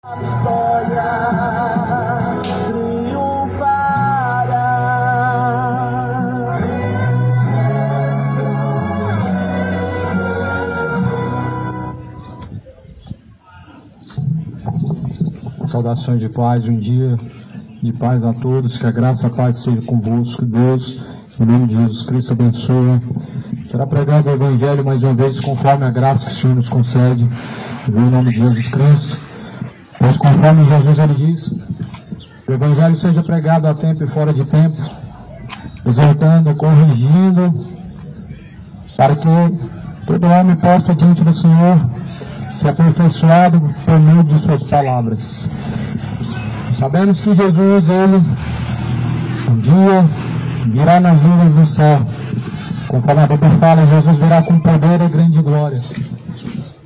A vitória triunfará. Saudações de paz, um dia de paz a todos, que a graça e a paz seja convosco. Deus, em nome de Jesus Cristo, abençoa. Será pregado o Evangelho mais uma vez, conforme a graça que o Senhor nos concede, em nome de Jesus Cristo. Mas conforme Jesus ele diz, o Evangelho seja pregado a tempo e fora de tempo, exortando, corrigindo, para que todo homem possa, diante do Senhor, ser aperfeiçoado por meio de suas palavras. Sabemos que Jesus, ele, um dia, virá nas nuvens do céu. Conforme a Bíblia fala, Jesus virá com poder e grande glória,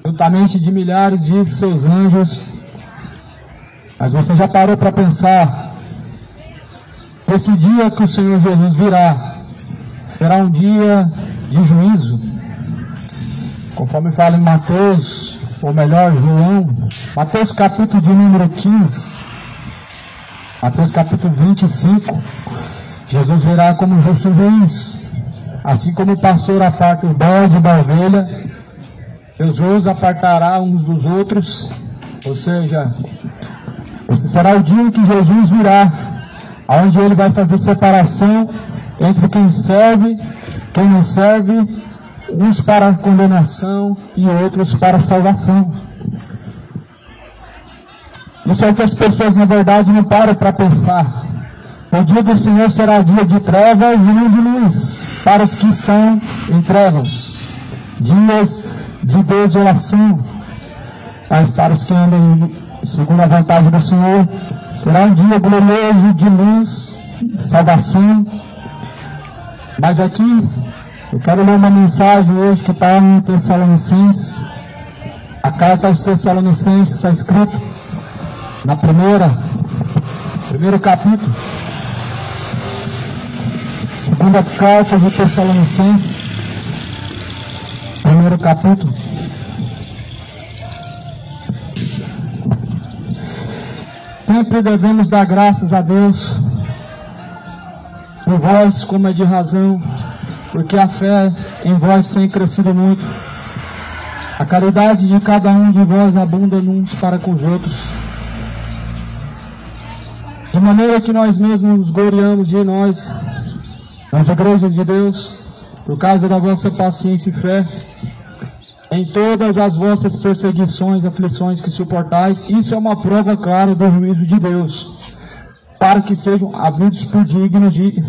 juntamente de milhares de seus anjos. Mas você já parou para pensar que esse dia que o Senhor Jesus virá será um dia de juízo? Conforme fala em Mateus, ou melhor, João, Mateus capítulo de número 15, Mateus capítulo 25, Jesus virá como justo juiz. Assim como o pastor aparta o bode da ovelha, Jesus apartará uns dos outros, ou seja, esse será o dia em que Jesus virá, onde ele vai fazer separação entre quem serve, quem não serve, uns para a condenação e outros para a salvação. Isso é o que as pessoas na verdade não param para pensar. O dia do Senhor será dia de trevas e não de luz, para os que são em trevas, dias de desolação. Mas para os que andam segundo a vontade do Senhor, será um dia glorioso de luz, salvação. Mas aqui, eu quero ler uma mensagem hoje que está em Tessalonicenses. A carta aos Tessalonicenses está escrito na primeiro capítulo. Segunda carta de Tessalonicenses, primeiro capítulo. Sempre devemos dar graças a Deus por vós, como é de razão, porque a fé em vós tem crescido muito. A caridade de cada um de vós abunda uns para com os outros, de maneira que nós mesmos nos gloriamos de nós, nas igrejas de Deus, por causa da vossa paciência e fé, em todas as vossas perseguições, aflições que suportais. Isso é uma prova clara do juízo de Deus, para que sejam havidos por dignos de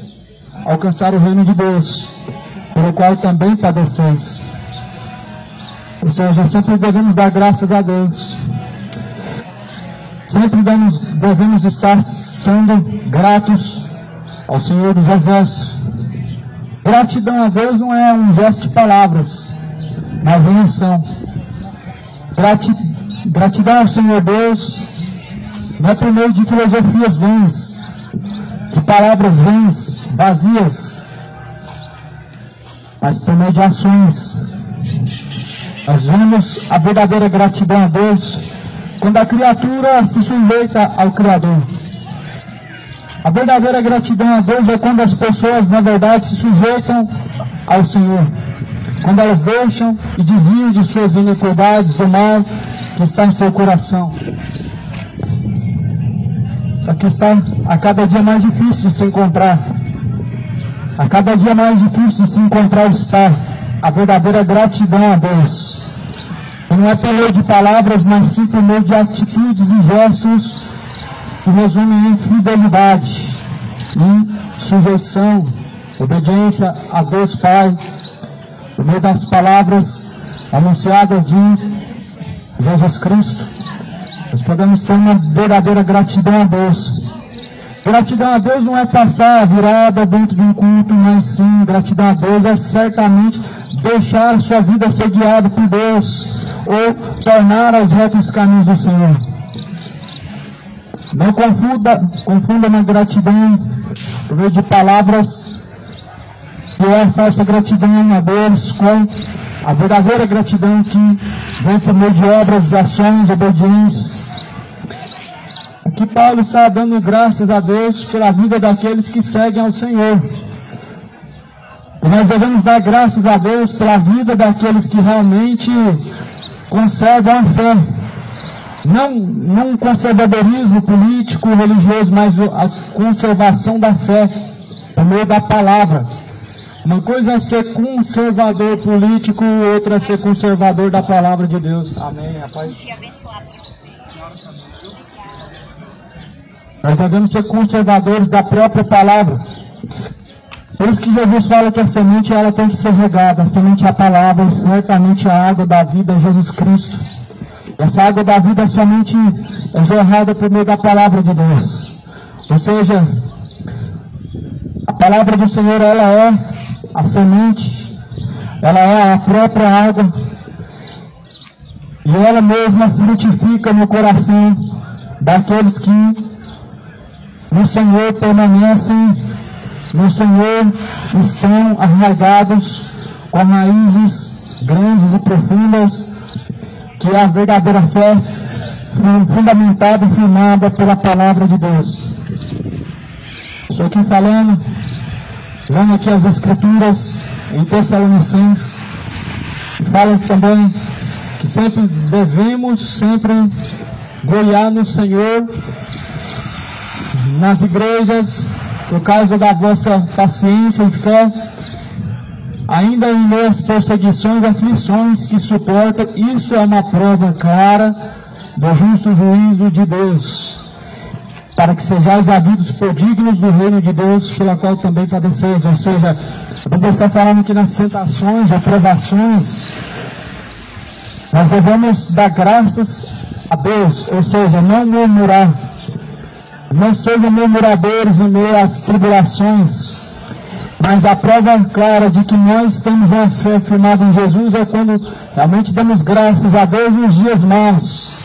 alcançar o reino de Deus, pelo qual também padeceis. Ou seja, sempre devemos dar graças a Deus. Sempre devemos estar sendo gratos ao Senhor dos Exércitos. Gratidão a Deus não é um gesto de palavras, mas em ação. Gratidão ao Senhor Deus não é por meio de filosofias vãs, de palavras vãs, vazias, mas por meio de ações. Nós vemos a verdadeira gratidão a Deus quando a criatura se sujeita ao Criador. A verdadeira gratidão a Deus é quando as pessoas, na verdade, se sujeitam ao Senhor. Quando elas deixam e desviam de suas iniquidades, do mal que está em seu coração. Só que está a cada dia mais difícil de se encontrar. A cada dia mais difícil de se encontrar está a verdadeira gratidão a Deus. E não é por meio de palavras, mas sim por meio de atitudes e gestos que resumem em fidelidade, em sujeição, obediência a Deus Pai, por meio das palavras anunciadas de Jesus Cristo. Nós podemos ter uma verdadeira gratidão a Deus. Gratidão a Deus não é passar a virada dentro de um culto, mas sim, gratidão a Deus é certamente deixar a sua vida ser guiada por Deus, ou tornar aos retos caminhos do Senhor. Não confunda na gratidão por meio de palavras, que é a falsa gratidão a Deus, com a verdadeira gratidão que vem por meio de obras, ações, obediências. que Paulo está dando graças a Deus pela vida daqueles que seguem ao Senhor. E nós devemos dar graças a Deus pela vida daqueles que realmente conservam a fé. Não um conservadorismo político, religioso, mas a conservação da fé por meio da palavra. Uma coisa é ser conservador político, outra é ser conservador da palavra de Deus. Amém, rapaz? Nós devemos ser conservadores da própria palavra. Por isso que Jesus fala que a semente ela tem que ser regada. A semente é a palavra, e certamente a água da vida é Jesus Cristo. Essa água da vida somente é jorrada por meio da palavra de Deus. Ou seja, a palavra do Senhor ela é a semente, ela é a própria água, e ela mesma frutifica no coração daqueles que no Senhor permanecem, no Senhor estão arraigados com raízes grandes e profundas, que é a verdadeira fé fundamentada e firmada pela palavra de Deus. Estou aqui falando, lendo aqui as Escrituras em Tessalonicenses, e fala também que sempre devemos goiar no Senhor, nas igrejas, por causa da vossa paciência e fé, ainda em meio às perseguições e aflições que suportam. Isso é uma prova clara do justo juízo de Deus, para que sejais havidos por dignos do reino de Deus, pela qual também padeceis. Ou seja, a Bíblia está falando que nas tentações, aprovações, nós devemos dar graças a Deus, ou seja, não murmurar. Não sejam murmuradores em meio às tribulações, mas a prova clara de que nós temos uma fé firmada em Jesus é quando realmente damos graças a Deus nos dias maus.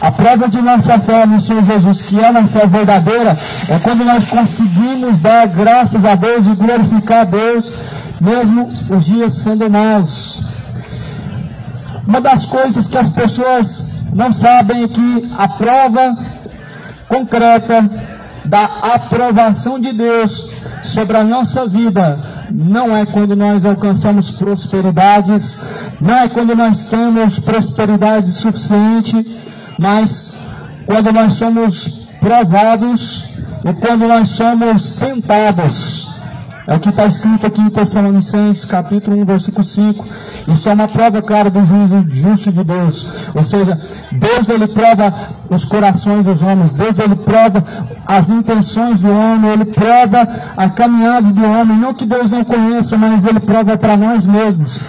A prova de nossa fé no Senhor Jesus, que é uma fé verdadeira, é quando nós conseguimos dar graças a Deus e glorificar a Deus, mesmo os dias sendo maus. Uma das coisas que as pessoas não sabem é que a prova concreta da aprovação de Deus sobre a nossa vida não é quando nós alcançamos prosperidades, não é quando nós temos prosperidade suficiente, mas quando nós somos provados e quando nós somos tentados. É o que está escrito aqui em Tessalonicenses, capítulo 1, versículo 5. Isso é uma prova clara do juízo justo de Deus. Ou seja, Deus ele prova os corações dos homens. Deus ele prova as intenções do homem. Ele prova a caminhada do homem. Não que Deus não conheça, mas ele prova para nós mesmos.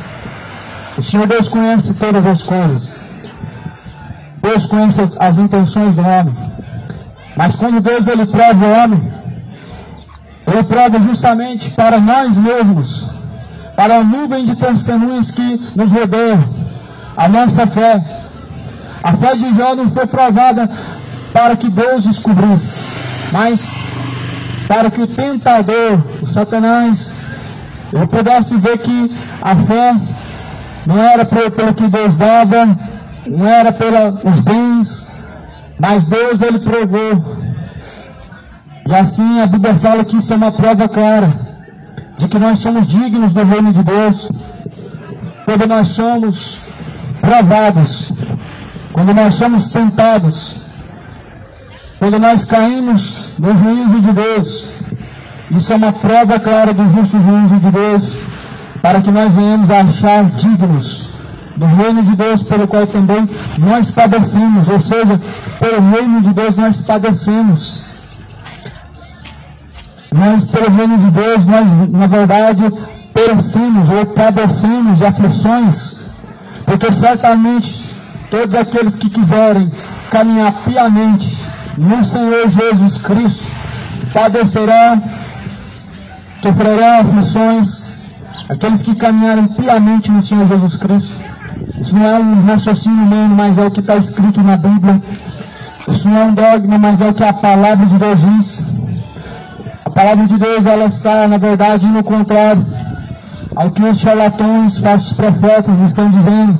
O Senhor Deus conhece todas as coisas. Deus conhece as intenções do homem. Mas quando Deus ele prova o homem, ele prova justamente para nós mesmos, para a nuvem de testemunhas que nos rodeiam, a nossa fé. A fé de Jó não foi provada para que Deus descobrisse, mas para que o tentador, o Satanás, ele pudesse ver que a fé não era pelo que Deus dava, não era pelos bens, mas Deus ele provou. E assim a Bíblia fala que isso é uma prova clara de que nós somos dignos do reino de Deus, quando nós somos provados, quando nós somos tentados, quando nós caímos no juízo de Deus. Isso é uma prova clara do justo juízo de Deus, para que nós venhamos a achar dignos do reino de Deus, pelo qual também nós padecemos. Ou seja, pelo reino de Deus nós padecemos. Nós, pelo reino de Deus, nós, na verdade, perecemos ou padecemos aflições, porque certamente todos aqueles que quiserem caminhar piamente no Senhor Jesus Cristo padecerão, sofrerão aflições. Aqueles que caminharem piamente no Senhor Jesus Cristo. Isso não é um raciocínio humano, mas é o que está escrito na Bíblia. Isso não é um dogma, mas é o que a palavra de Deus diz. A palavra de Deus, ela está, na verdade, no contrário ao que os charlatões, falsos profetas estão dizendo.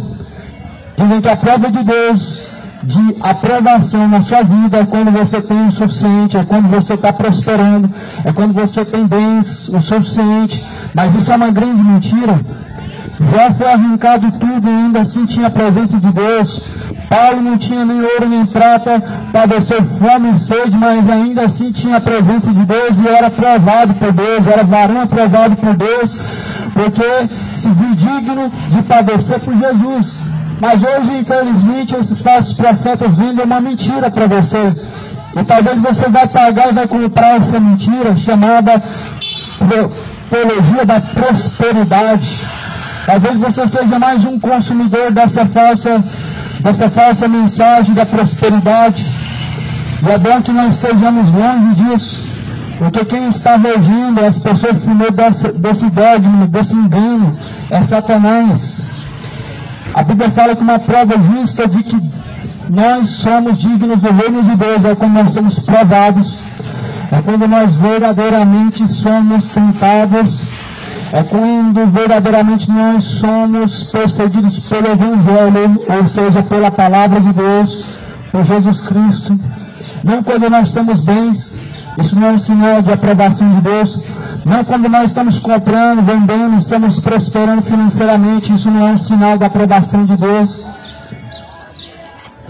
Dizem que a prova de Deus de aprovação na sua vida é quando você tem o suficiente, é quando você está prosperando, é quando você tem bens o suficiente. Mas isso é uma grande mentira. Já foi arrancado tudo e ainda assim tinha a presença de Deus. Paulo não tinha nem ouro nem prata, padeceu fome e sede, mas ainda assim tinha a presença de Deus e era aprovado por Deus, era varão aprovado por Deus, porque se viu digno de padecer por Jesus. Mas hoje, infelizmente, esses falsos profetas vendem uma mentira para você. E talvez você vai pagar e vai comprar essa mentira chamada teologia da prosperidade. Talvez você seja mais um consumidor dessa falsa mensagem da prosperidade. E é bom que nós estejamos longe disso. Porque quem está regendo as pessoas primeiro desse dogma, desse engano, é Satanás. A Bíblia fala que uma prova justa de que nós somos dignos do reino de Deus é quando nós somos provados, é quando nós verdadeiramente somos tentados, é quando verdadeiramente nós somos perseguidos pelo Evangelho, ou seja, pela palavra de Deus, por Jesus Cristo. Não quando nós temos bens, isso não é um sinal de aprovação de Deus. Não quando nós estamos comprando, vendendo, estamos prosperando financeiramente, isso não é um sinal da aprovação de Deus.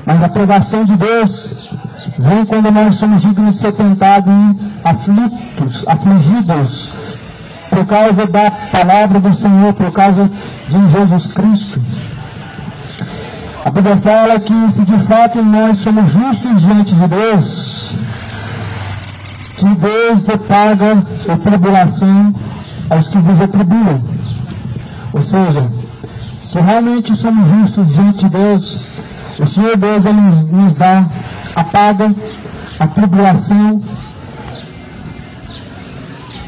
Mas a aprovação de Deus vem quando nós somos dignos de ser tentados e afligidos, por causa da palavra do Senhor, por causa de Jesus Cristo. A Bíblia fala que se de fato nós somos justos diante de Deus, que Deus paga a tribulação aos que vos atribulam. Ou seja, se realmente somos justos diante de Deus, o Senhor Deus ele nos dá a paga, a tribulação,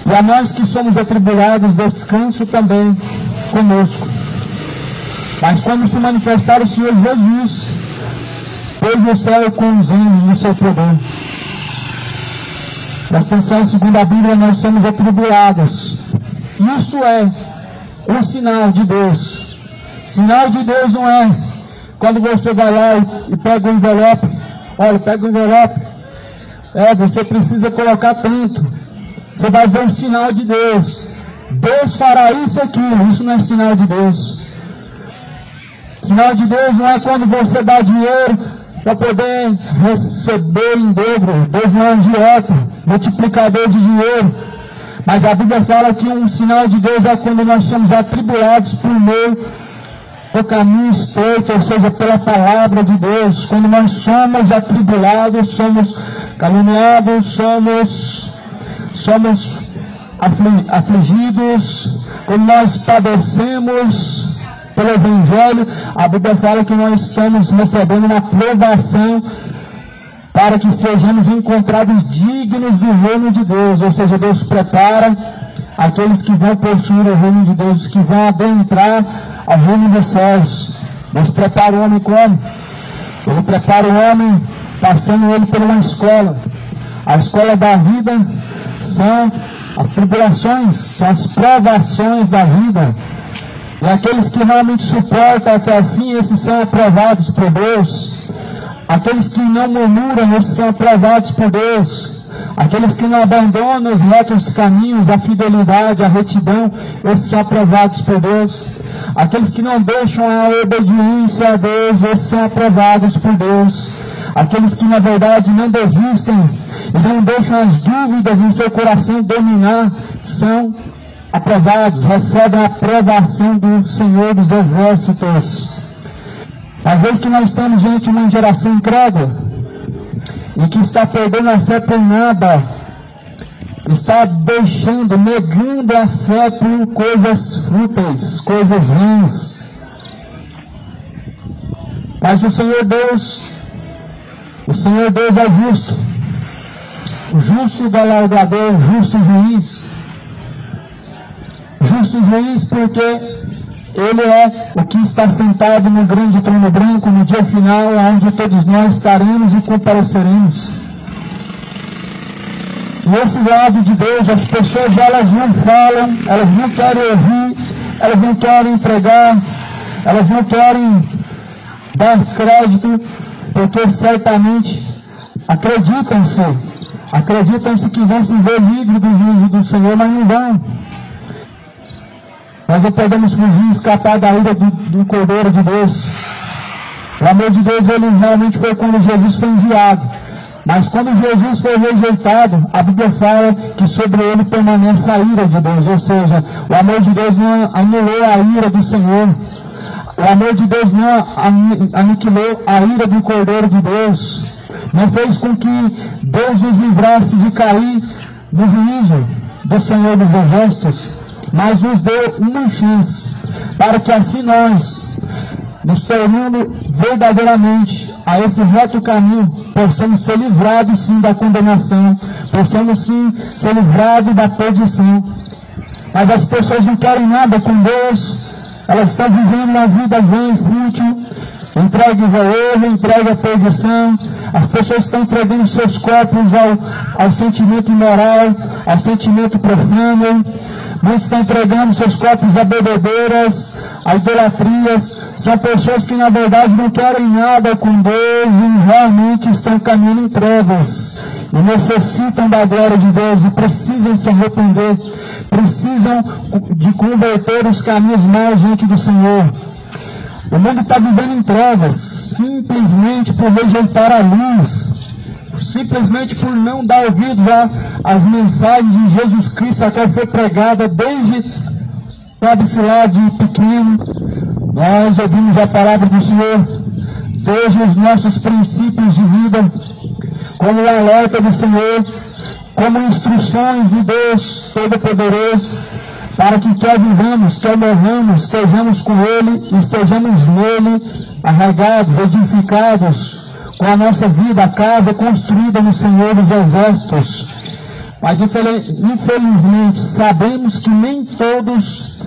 e a nós que somos atribulados, descanso também conosco. Mas quando se manifestar o Senhor Jesus, pôs o céu com os anjos no seu poder. Presta atenção, segundo a Bíblia, nós somos atribulados. Isso é um sinal de Deus. Sinal de Deus não é quando você vai lá e pega o envelope. Olha, pega o envelope. Você precisa colocar tanto. Você vai ver um sinal de Deus. Deus fará isso e aquilo. Isso não é sinal de Deus. Sinal de Deus não é quando você dá dinheiro para poder receber em dobro. Deus não é um agiota, multiplicador de dinheiro. Mas a Bíblia fala que um sinal de Deus é quando nós somos atribulados por meio do caminho estreito, ou seja, pela palavra de Deus. Quando nós somos atribulados, somos caluniados, somos afligidos, quando nós padecemos pelo Evangelho, a Bíblia fala que nós estamos recebendo uma provação para que sejamos encontrados dignos do reino de Deus. Ou seja, Deus prepara aqueles que vão possuir o reino de Deus, os que vão adentrar ao reino dos céus. Deus prepara o homem como? Ele prepara o homem passando ele por uma escola. A escola da vida são as tribulações, são as provações da vida. E aqueles que realmente suportam até o fim, esses são aprovados por Deus. Aqueles que não murmuram, esses são aprovados por Deus. Aqueles que não abandonam os retos caminhos, a fidelidade, a retidão, esses são aprovados por Deus. Aqueles que não deixam a obediência a Deus, esses são aprovados por Deus. Aqueles que na verdade não desistem e não deixam as dúvidas em seu coração dominar, são aprovados, recebem a aprovação do Senhor dos Exércitos. Às vezes que nós estamos diante de uma geração incrédula e que está perdendo a fé por nada, está deixando, negando a fé por coisas fúteis, coisas vãs. Mas o Senhor Deus é justo, o justo galardoador, o justo juiz. Justo juiz porque Ele é o que está sentado no grande trono branco no dia final, onde todos nós estaremos e compareceremos. E esse lado de Deus, as pessoas elas não falam, elas não querem ouvir, elas não querem pregar, elas não querem dar crédito, porque certamente acreditam-se que vão se ver livres do juízo do Senhor, mas não vão. Nós não podemos fugir, escapar da ira do Cordeiro de Deus. O amor de Deus, ele realmente foi quando Jesus foi enviado. Mas quando Jesus foi rejeitado, a Bíblia fala que sobre ele permanece a ira de Deus. Ou seja, o amor de Deus não anulou a ira do Senhor. O amor de Deus não aniquilou a ira do Cordeiro de Deus. Não fez com que Deus nos livrasse de cair no juízo do Senhor dos Exércitos, mas nos deu uma chance para que assim nós, nos tornando verdadeiramente a esse reto caminho, possamos ser livrados sim da condenação, possamos sim ser livrados da perdição. Mas as pessoas não querem nada com Deus, elas estão vivendo uma vida vã e fútil, entregues ao erro, entregues à perdição. As pessoas estão entregando seus corpos ao sentimento imoral, ao sentimento profano. Muitos estão entregando seus corpos a bebedeiras, a idolatrias. São pessoas que na verdade não querem nada com Deus e realmente estão caminhando em trevas. E necessitam da glória de Deus e precisam se arrepender. Precisam de converter os caminhos maus diante do Senhor. O mundo está vivendo em trevas, simplesmente por rejeitar a luz, simplesmente por não dar ouvido às mensagens de Jesus Cristo, a qual foi pregada desde, sabe-se lá, de pequeno. Nós ouvimos a palavra do Senhor, desde os nossos princípios de vida, como o alerta do Senhor, como instruções de Deus Todo-Poderoso, para que quer vivamos, quer morramos, sejamos com Ele e estejamos nele, arraigados, edificados, com a nossa vida, a casa construída no Senhor dos Exércitos. Mas infelizmente sabemos que nem todos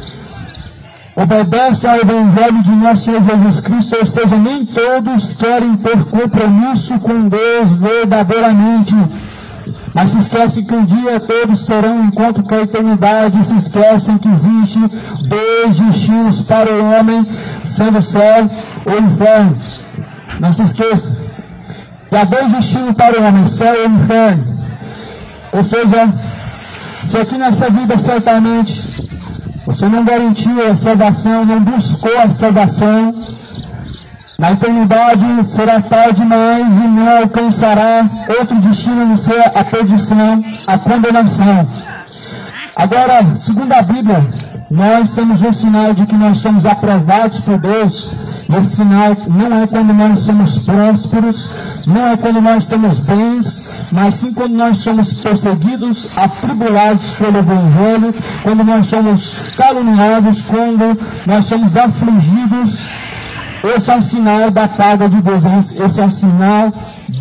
obedecem ao Evangelho de nosso Senhor Jesus Cristo, ou seja, nem todos querem ter compromisso com Deus verdadeiramente. Mas se esquecem que um dia todos terão um encontro com a eternidade, se esquecem que existem dois destinos para o homem, sendo o céu ou o inferno. Não se esqueça. E há dois destinos para o homem, céu ou inferno. Ou seja, se aqui nessa vida certamente você não garantiu a salvação, não buscou a salvação, na eternidade será tarde demais e não alcançará outro destino a não ser a perdição, a condenação. Agora, segundo a Bíblia, nós temos um sinal de que nós somos aprovados por Deus. E esse sinal não é quando nós somos prósperos, não é quando nós temos bens, mas sim quando nós somos perseguidos, atribulados pelo Evangelho, quando nós somos caluniados, quando nós somos afligidos. Esse é o sinal da paga de Deus, esse é o sinal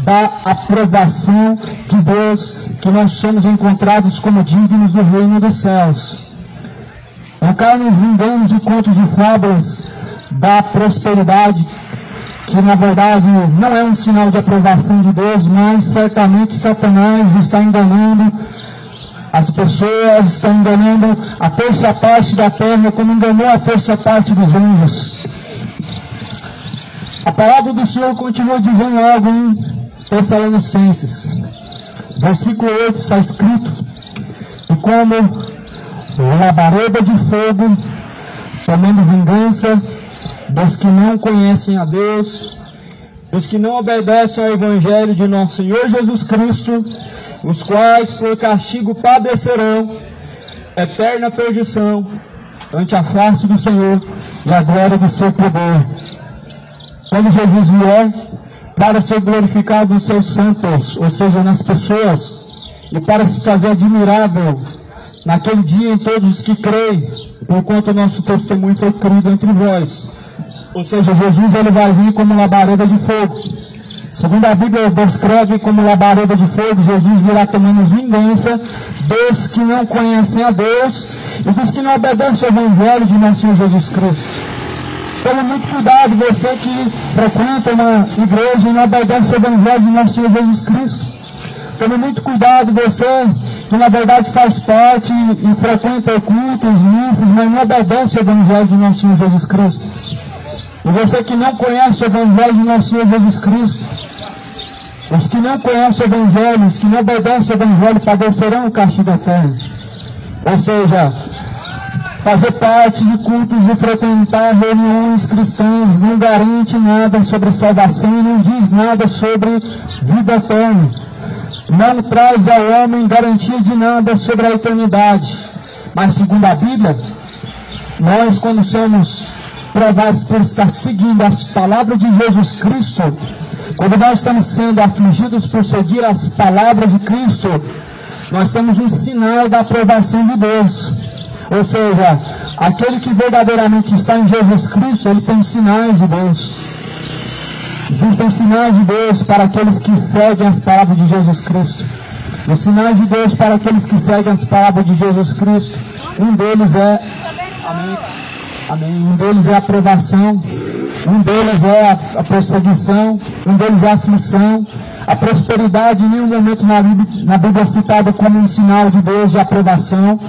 da aprovação de Deus, que nós somos encontrados como dignos do reino dos céus. Não caem nos enganos e contos de fábulas da prosperidade, que na verdade não é um sinal de aprovação de Deus, mas certamente Satanás está enganando as pessoas, está enganando a terça parte da terra, como enganou a terça parte dos anjos. A palavra do Senhor continua dizendo algo em Tessalonicenses. Versículo 8 está escrito: e como labareda de fogo, tomando vingança dos que não conhecem a Deus, dos que não obedecem ao Evangelho de nosso Senhor Jesus Cristo, os quais por castigo padecerão eterna perdição ante a face do Senhor e a glória do seu poder. Quando Jesus vier para ser glorificado nos seus santos, ou seja, nas pessoas, e para se fazer admirável naquele dia em todos os que creem, porquanto o nosso testemunho foi crido entre vós. Ou seja, Jesus ele vai vir como labareda de fogo. Segundo a Bíblia descreve como labareda de fogo, Jesus virá tomando vingança dos que não conhecem a Deus e dos que não obedecem ao Evangelho de nosso Senhor Jesus Cristo. Tome muito cuidado, você que frequenta uma igreja e não obedece ao Evangelho de nosso Senhor Jesus Cristo. Tome muito cuidado, você que na verdade faz parte e frequenta cultos, missas, mas não obedece ao Evangelho de nosso Senhor Jesus Cristo. E você que não conhece o Evangelho de nosso Senhor Jesus Cristo, Os que não conhecem o Evangelho, os que não obedecem o Evangelho, padecerão o castigo eterno. Ou seja, fazer parte de cultos e frequentar reuniões cristãs não garante nada sobre salvação e não diz nada sobre vida eterna. Não traz ao homem garantia de nada sobre a eternidade. Mas segundo a Bíblia, nós, quando somos provados por estar seguindo as palavras de Jesus Cristo, quando nós estamos sendo afligidos por seguir as palavras de Cristo, nós temos um sinal da aprovação de Deus. Ou seja, aquele que verdadeiramente está em Jesus Cristo, ele tem sinais de Deus. Existem sinais de Deus para aqueles que seguem as palavras de Jesus Cristo. Os sinais de Deus para aqueles que seguem as palavras de Jesus Cristo, um deles é amém. Um deles é a aprovação, um deles é a perseguição, um deles é a aflição. A prosperidade em nenhum momento na Bíblia é citada como um sinal de Deus de aprovação.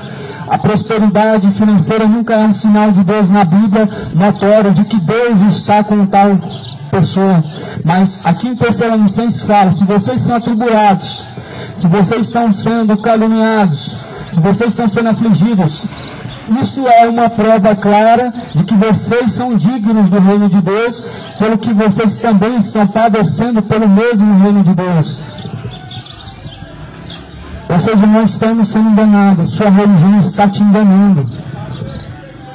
A prosperidade financeira nunca é um sinal de Deus na Bíblia notório de que Deus está com tal pessoa. Mas aqui em Tessalonicenses fala, se vocês são atribulados, se vocês estão sendo caluniados, se vocês estão sendo afligidos, isso é uma prova clara de que vocês são dignos do reino de Deus, pelo que vocês também estão padecendo pelo mesmo reino de Deus. Ou seja, nós estamos sendo enganados, sua religião está te enganando.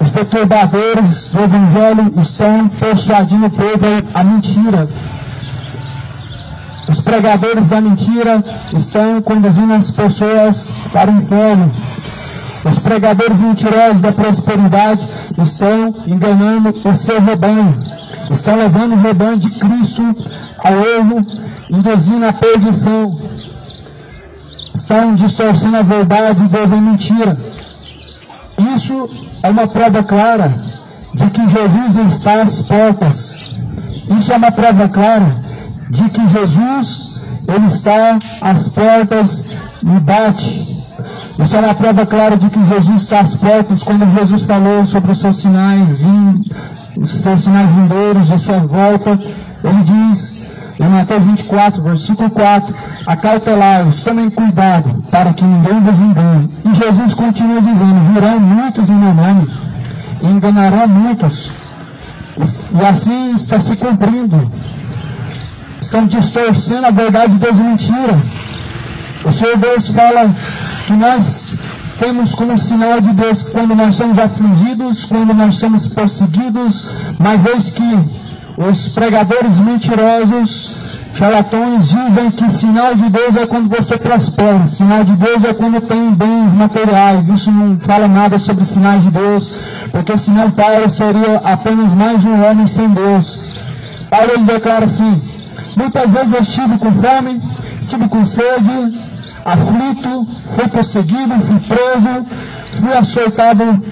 Os perturbadores do Evangelho estão persuadindo o povo a mentira. Os pregadores da mentira estão conduzindo as pessoas para o inferno. Os pregadores mentirosos da prosperidade estão enganando o seu rebanho. Estão levando o rebanho de Cristo ao erro, induzindo a perdição. Estão distorcendo a verdade e Deus é mentira. Isso é uma prova clara de que Jesus está às portas. Isso é uma prova clara de que Jesus, ele está às portas e bate. Isso é uma prova clara de que Jesus está às portas, quando Jesus falou sobre os seus sinais vindouros de sua volta. Ele diz em Mateus 24, versículo 4, acautelai-vos, tomem cuidado para que ninguém vos engane. E Jesus continua dizendo, virão muitos em meu nome, e enganarão muitos. E assim está se cumprindo. Estão distorcendo a verdade de Deus e mentira. O Senhor Deus fala que nós temos como sinal de Deus quando nós somos afligidos, quando nós somos perseguidos, mas eis que os pregadores mentirosos, charlatões, dizem que sinal de Deus é quando você prospera, sinal de Deus é quando tem bens materiais. Isso não fala nada sobre sinais de Deus, porque senão Paulo seria apenas mais um homem sem Deus. Paulo ele declara assim, muitas vezes eu estive com fome, estive com sede, aflito, fui perseguido, fui preso, fui açoitado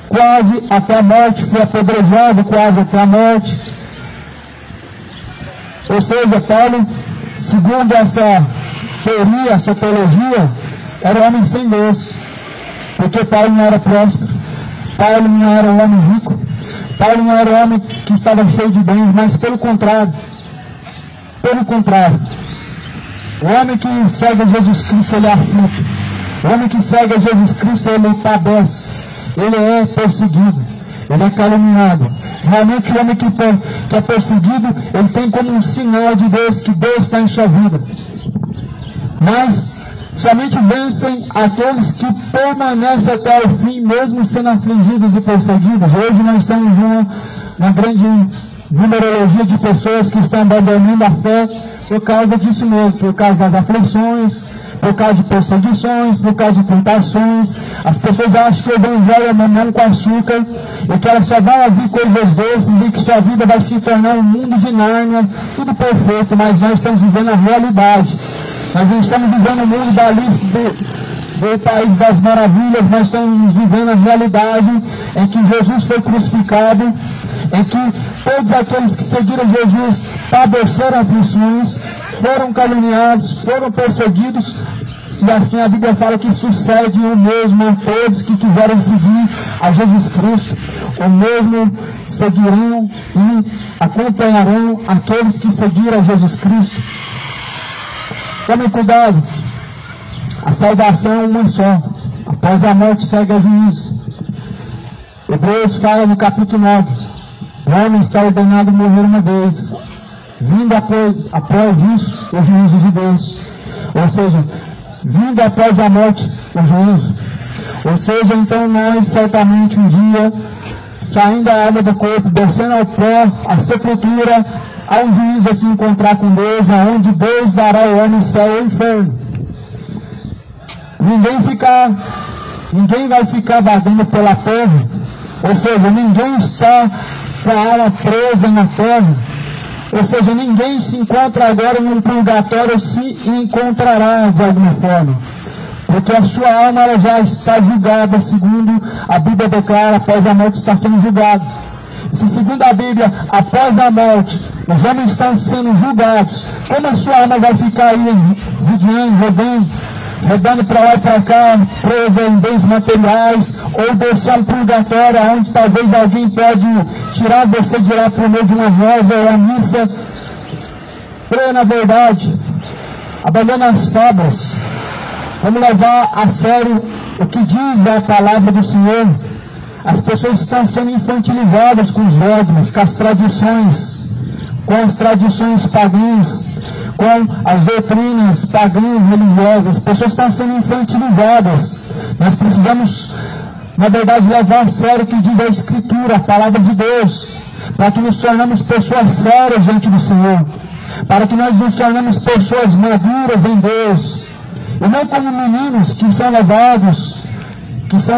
quase até a morte, fui apedrejado quase até a morte. Ou seja, Paulo, segundo essa teoria, essa teologia, era um homem sem Deus, porque Paulo não era próspero, Paulo não era um homem rico, Paulo não era um homem que estava cheio de bens, mas pelo contrário, o homem que segue a Jesus Cristo, ele é aflito. O homem que segue a Jesus Cristo, ele padece. Ele é perseguido. Ele é caluniado. Realmente o homem que é perseguido, ele tem como um sinal de Deus, que Deus está em sua vida. Mas somente vencem aqueles que permanecem até o fim, mesmo sendo afligidos e perseguidos. Hoje nós estamos uma grande numerologia de pessoas que estão abandonando a fé por causa disso mesmo, por causa das aflições, por causa de perseguições, por causa de tentações. As pessoas acham que o Evangelho é mamão com açúcar e que elas só vão ouvir coisas doces e que sua vida vai se tornar um mundo de Nárnia, tudo perfeito, mas nós estamos vivendo a realidade. Nós não estamos vivendo o mundo da Alice do País das Maravilhas, nós estamos vivendo a realidade em que Jesus foi crucificado, em que todos aqueles que seguiram Jesus padeceram aflições, foram caluniados, foram perseguidos, e assim a Bíblia fala que sucede o mesmo a todos que quiserem seguir a Jesus Cristo. O mesmo seguirão e acompanharão aqueles que seguiram a Jesus Cristo. Tomem cuidado. A salvação é uma só. Após a morte segue o juízo. Hebreus fala no capítulo 9. O homem está ordenado a morrer uma vez, vindo após isso o juízo de Deus. Ou seja, vindo após a morte o juízo. Ou seja, então nós certamente um dia, saindo da alma do corpo, descendo ao pó, a sepultura, há um juízo a se encontrar com Deus, aonde Deus dará ao homem céu ou inferno. Ninguém vai ficar vagando pela terra, ou seja, ninguém está com a alma presa na terra, ou seja, ninguém se encontra agora num purgatório, se encontrará de alguma forma, porque a sua alma ela já está julgada, segundo a Bíblia declara, após a morte está sendo julgado. Se segundo a Bíblia, após a morte, os homens estão sendo julgados, como a sua alma vai ficar aí, rodando para lá e para cá, presa em bens materiais, ou descer um purgatório, onde talvez alguém pode tirar você de lá por meio de uma reza ou a missa? Creia na verdade, abandone as fábulas, vamos levar a sério o que diz a palavra do Senhor. As pessoas estão sendo infantilizadas com os dogmas, com as tradições pagãs, com as doutrinas pagãs religiosas. As pessoas estão sendo infantilizadas. Nós precisamos, na verdade, levar a sério o que diz a Escritura, a palavra de Deus, para que nos tornemos pessoas sérias diante do Senhor, para que nós nos tornemos pessoas maduras em Deus, e não como meninos que são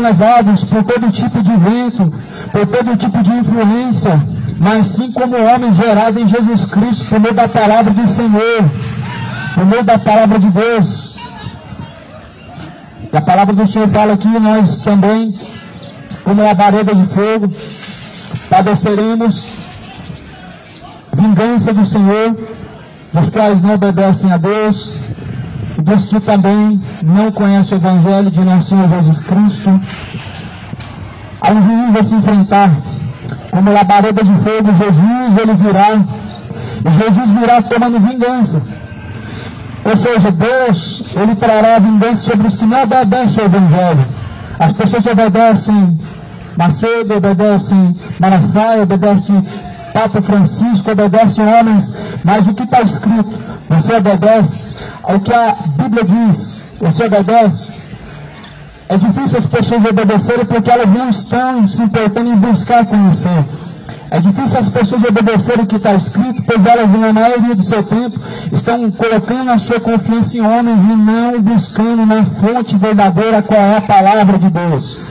levados por todo tipo de vento, por todo tipo de influência, mas sim como homens gerados em Jesus Cristo, por meio da palavra do Senhor, por meio da palavra de Deus. E a palavra do Senhor fala aqui, nós também, como labareda de fogo, padeceremos vingança do Senhor, dos quais não obedecem a Deus, e dos que também não conhecem o Evangelho de nosso Senhor Jesus Cristo. Há um juízo a se enfrentar. Como labareda de fogo, Jesus ele virá, e Jesus virá tomando vingança. Ou seja, Deus ele trará vingança sobre os que não obedecem ao Evangelho. As pessoas obedecem Macedo, obedecem Malafaia, obedecem Papa Francisco, obedecem homens, mas o que está escrito, você obedece ao que a Bíblia diz, você obedece. É difícil as pessoas obedecerem porque elas não estão se importando em buscar conhecer. É difícil as pessoas obedecerem o que está escrito, pois elas, na maioria do seu tempo, estão colocando a sua confiança em homens e não buscando na fonte verdadeira qual é a palavra de Deus.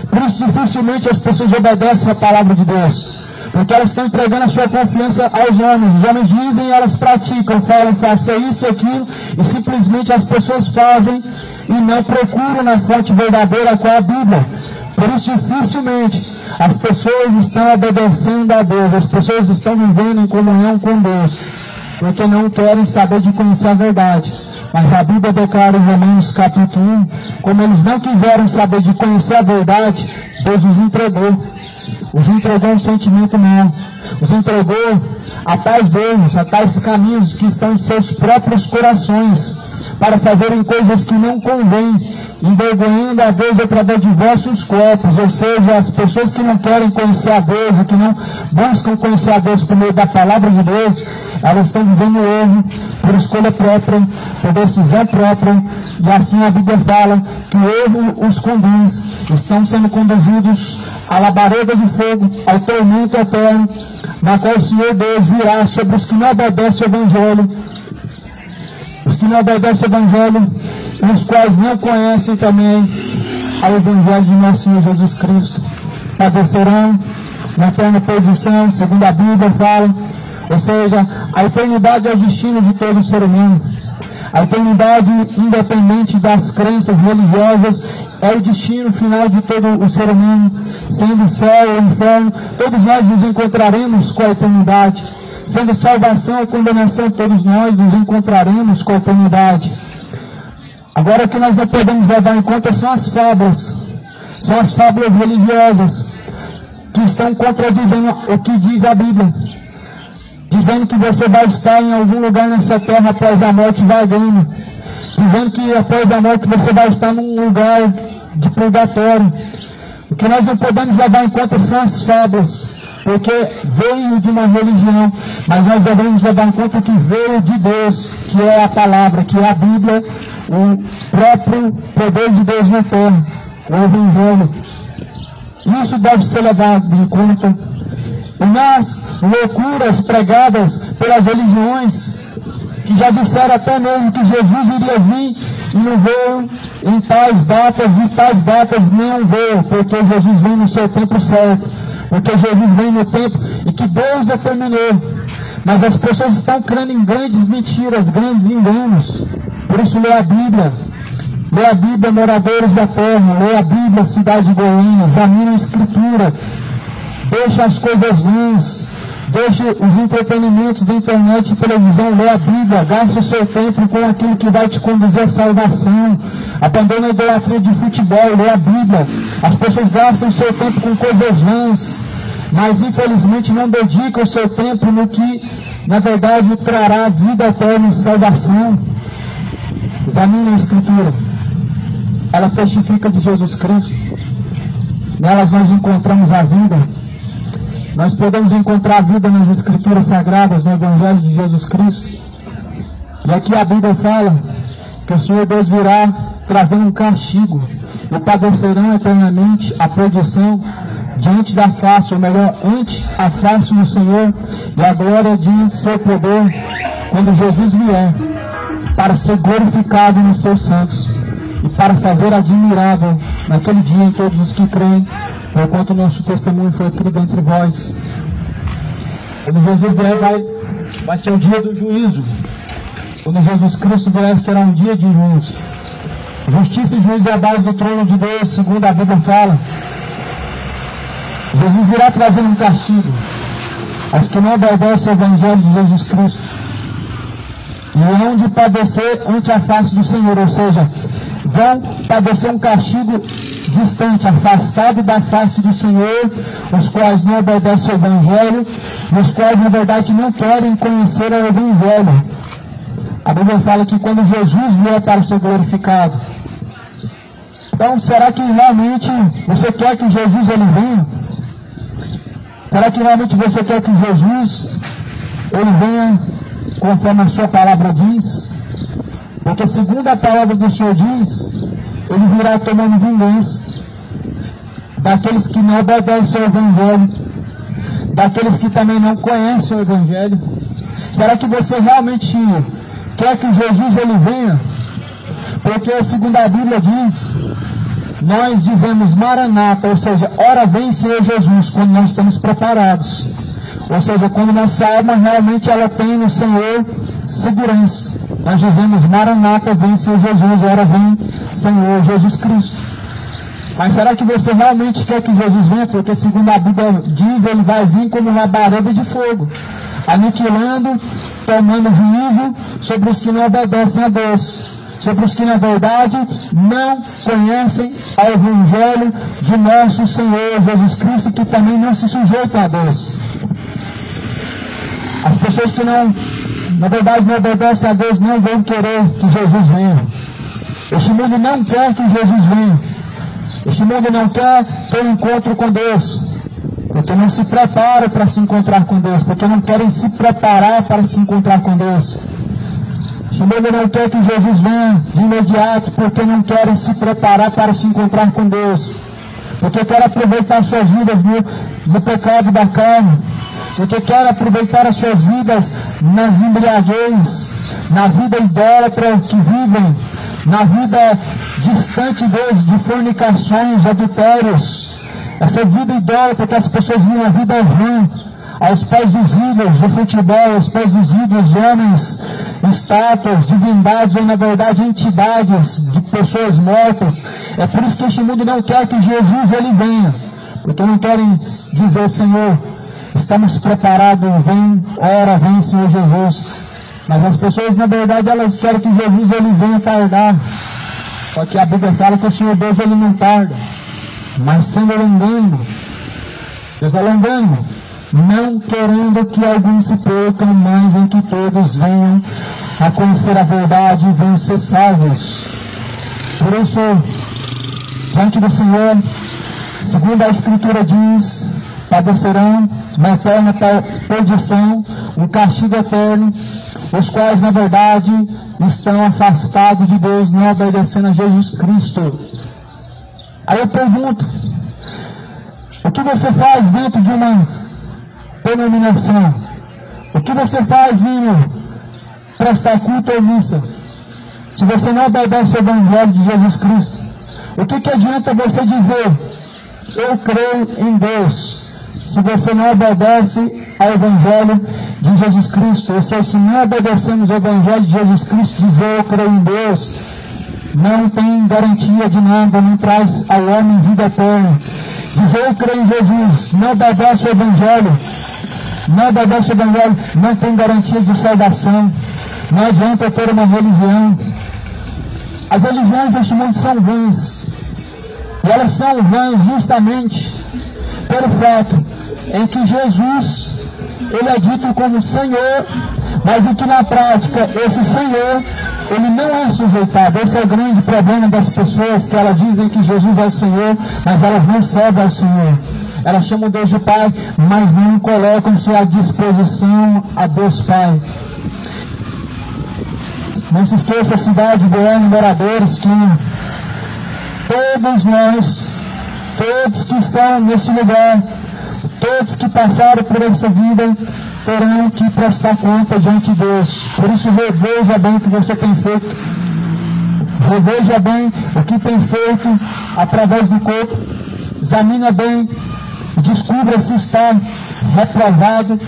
Por isso, dificilmente as pessoas obedecem a palavra de Deus, porque elas estão entregando a sua confiança aos homens. Os homens dizem e elas praticam, falam, faça isso e aquilo, e simplesmente as pessoas fazem e não procuram na fonte verdadeira qual é a Bíblia. Por isso, dificilmente as pessoas estão obedecendo a Deus, as pessoas estão vivendo em comunhão com Deus, porque não querem saber de conhecer a verdade. Mas a Bíblia declara em Romanos capítulo 1, como eles não quiseram saber de conhecer a verdade, Deus os entregou um sentimento mau, os entregou a tais erros, a tais caminhos que estão em seus próprios corações, para fazerem coisas que não convêm, envergonhando a Deus através de vossos corpos. Ou seja, as pessoas que não querem conhecer a Deus, e que não buscam conhecer a Deus por meio da palavra de Deus, elas estão vivendo erro por escolha própria, por decisão própria, e assim a Bíblia fala que o erro os conduz, estão sendo conduzidos à labareda de fogo, ao tormento eterno, na qual o Senhor Deus virá sobre os que não obedecem ao Evangelho, os que não obedecem ao Evangelho, e os quais não conhecem também ao Evangelho de nosso Senhor Jesus Cristo, padecerão na eterna perdição, segundo a Bíblia fala. Ou seja, a eternidade é o destino de todo ser humano. A eternidade, independente das crenças religiosas, é o destino final de todo o ser humano, sendo o céu ou o inferno. Todos nós nos encontraremos com a eternidade. Sendo salvação ou condenação, todos nós nos encontraremos com a eternidade. Agora, o que nós não podemos levar em conta são as fábulas religiosas, que estão contradizendo o que diz a Bíblia. dizendo que você vai estar em algum lugar nessa terra após a morte vagando, dizendo que após a morte você vai estar num lugar de purgatório. O que nós não podemos levar em conta são as fábulas, porque veio de uma religião, mas nós devemos levar em conta o que veio de Deus, que é a palavra, que é a Bíblia, o próprio poder de Deus na terra, o Evangelho. Isso deve ser levado em conta. E nas loucuras pregadas pelas religiões, que já disseram até mesmo que Jesus iria vir e não veio em tais datas, e tais datas não veio, porque Jesus vem no seu tempo certo, porque Jesus vem no tempo e que Deus determinou. Mas as pessoas estão crendo em grandes mentiras, grandes enganos. Por isso lê a Bíblia. Lê a Bíblia, moradores da terra. Lê a Bíblia, cidade de Goiânia. Examine a Escritura. Deixe as coisas vãs. Deixe os entretenimentos da internet e televisão. Lê a Bíblia. Gaste o seu tempo com aquilo que vai te conduzir à salvação. Abandone a idolatria de futebol. Lê a Bíblia. As pessoas gastam o seu tempo com coisas vãs, mas infelizmente não dedicam o seu tempo no que na verdade trará vida eterna e salvação. Examine a Escritura. Ela testifica de Jesus Cristo. Nelas nós encontramos a vida. Nós podemos encontrar a vida nas Escrituras Sagradas, no Evangelho de Jesus Cristo. E aqui a Bíblia fala que o Senhor Deus virá trazendo um castigo, e padecerão eternamente a perdição diante da face, ou melhor, ante a face do Senhor e a glória de seu poder, quando Jesus vier, para ser glorificado nos seus santos e para fazer admirável naquele dia em todos os que creem, porquanto o nosso testemunho foi crido entre vós. Quando Jesus vier, vai ser o dia do juízo. Quando Jesus Cristo vier, será um dia de juízo. Justiça e juízo é a base do trono de Deus, segundo a Bíblia fala. Jesus virá trazendo um castigo aos que não obedecem ao Evangelho de Jesus Cristo, e hão de padecer ante a face do Senhor, ou seja, vão padecer um castigo distante, afastado da face do Senhor, os quais não obedecem ao Evangelho, e os quais na verdade não querem conhecer o Evangelho. A Bíblia fala que quando Jesus vier para ser glorificado, então será que realmente você quer que Jesus ele venha? Será que realmente você quer que Jesus ele venha conforme a sua palavra diz? Porque segundo a palavra do Senhor diz, ele virá tomando vingança daqueles que não obedecem ao Evangelho, daqueles que também não conhecem o Evangelho. Será que você realmente quer que Jesus ele venha? Porque segundo a Bíblia diz, nós dizemos Maranata, ou seja, ora vem Senhor Jesus, quando nós estamos preparados. Ou seja, quando nossa alma realmente ela tem no Senhor segurança. Nós dizemos Maranata, vem Senhor Jesus, ora vem Senhor Jesus Cristo. Mas será que você realmente quer que Jesus venha? Porque segundo a Bíblia diz, ele vai vir como uma labareda de fogo, aniquilando, tomando juízo sobre os que não obedecem a Deus, sobre os que na verdade não conhecem o Evangelho de nosso Senhor Jesus Cristo, que também não se sujeitam a Deus. As pessoas que não, na verdade não obedecem a Deus, não vão querer que Jesus venha. Este mundo não quer que Jesus venha. Este mundo não quer ter um encontro com Deus, porque não se prepara para se encontrar com Deus, porque não querem se preparar para se encontrar com Deus. Este mundo não quer que Jesus venha de imediato, porque não querem se preparar para se encontrar com Deus, porque querem aproveitar suas vidas no pecado da carne, porque querem aproveitar as suas vidas nas embriaguez, na vida idólatra que vivem, na vida distante deles, de fornicações, adultérios, essa vida idólatra que as pessoas vivem, a vida vã, aos pés dos ídolos do futebol, aos pés dos ídolos, homens, estátuas, divindades, ou na verdade entidades de pessoas mortas. É por isso que este mundo não quer que Jesus ele venha, porque não querem dizer, Senhor, estamos preparados, vem, ora, vem Senhor Jesus. Mas as pessoas na verdade elas querem que Jesus ele venha tardar. Só que a Bíblia fala que o Senhor Deus ele não tarda, mas sendo longânimo. Deus é longânimo. não querendo que alguns se percam, mas em que todos venham a conhecer a verdade e venham ser salvos. Por isso, diante do Senhor, segundo a Escritura diz, padecerão na eterna perdição, um castigo eterno, os quais, na verdade, estão afastados de Deus, não obedecendo a Jesus Cristo. Aí eu pergunto, o que você faz dentro de uma denominação? O que você faz indo prestar culto ou missa, se você não obedece ao Evangelho de Jesus Cristo? O que adianta você dizer, eu creio em Deus, se você não obedece ao Evangelho de Jesus Cristo? Ou seja, se não obedecemos ao Evangelho de Jesus Cristo, dizer eu creio em Deus não tem garantia de nada, não traz ao homem vida eterna. Dizer eu creio em Jesus, não obedece ao Evangelho, não tem garantia de salvação. Não adianta ter uma religião. As religiões deste mundo são vãs, e elas são vãs justamente pelo fato em que Jesus, ele é dito como Senhor, mas em que na prática esse Senhor, ele não é sujeitado. Esse é o grande problema das pessoas, que elas dizem que Jesus é o Senhor, mas elas não servem ao Senhor. Elas chamam Deus de Pai, mas não colocam-se à disposição a Deus Pai. Não se esqueça, cidade, Goiânia, moradores, que todos nós, todos que estão nesse lugar, todos que passaram por essa vida, terão que prestar conta diante de Deus. Por isso, reveja bem o que você tem feito. Reveja bem o que tem feito através do corpo. Examina bem e descubra se está reprovado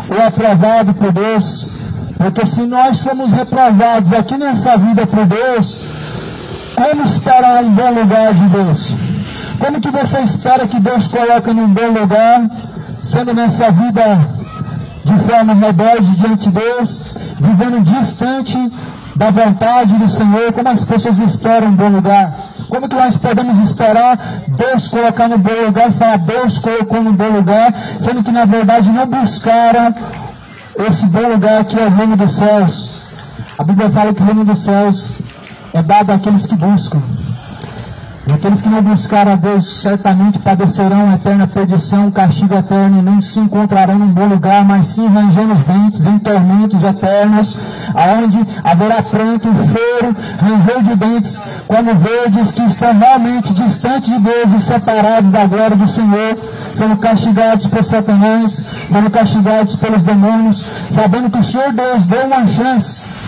ou aprovado por Deus. Porque se nós somos reprovados aqui nessa vida por Deus, como esperar um bom lugar de Deus? Como que você espera que Deus coloque num bom lugar, sendo nessa vida de forma rebelde diante de Deus, vivendo distante da vontade do Senhor? Como as pessoas esperam um bom lugar? Como que nós podemos esperar Deus colocar no bom lugar e falar Deus colocou no bom lugar, sendo que na verdade não buscaram esse bom lugar que é o reino dos céus? A Bíblia fala que o reino dos céus é dado àqueles que buscam. E aqueles que não buscaram a Deus certamente padecerão a eterna perdição, castigo eterno, e não se encontrarão num bom lugar, mas sim rangendo os dentes em tormentos eternos, aonde haverá pranto, choro, ranger de dentes, quando verdes que estão realmente distantes de Deus e separados da glória do Senhor, sendo castigados por Satanás, sendo castigados pelos demônios, sabendo que o Senhor Deus deu uma chance,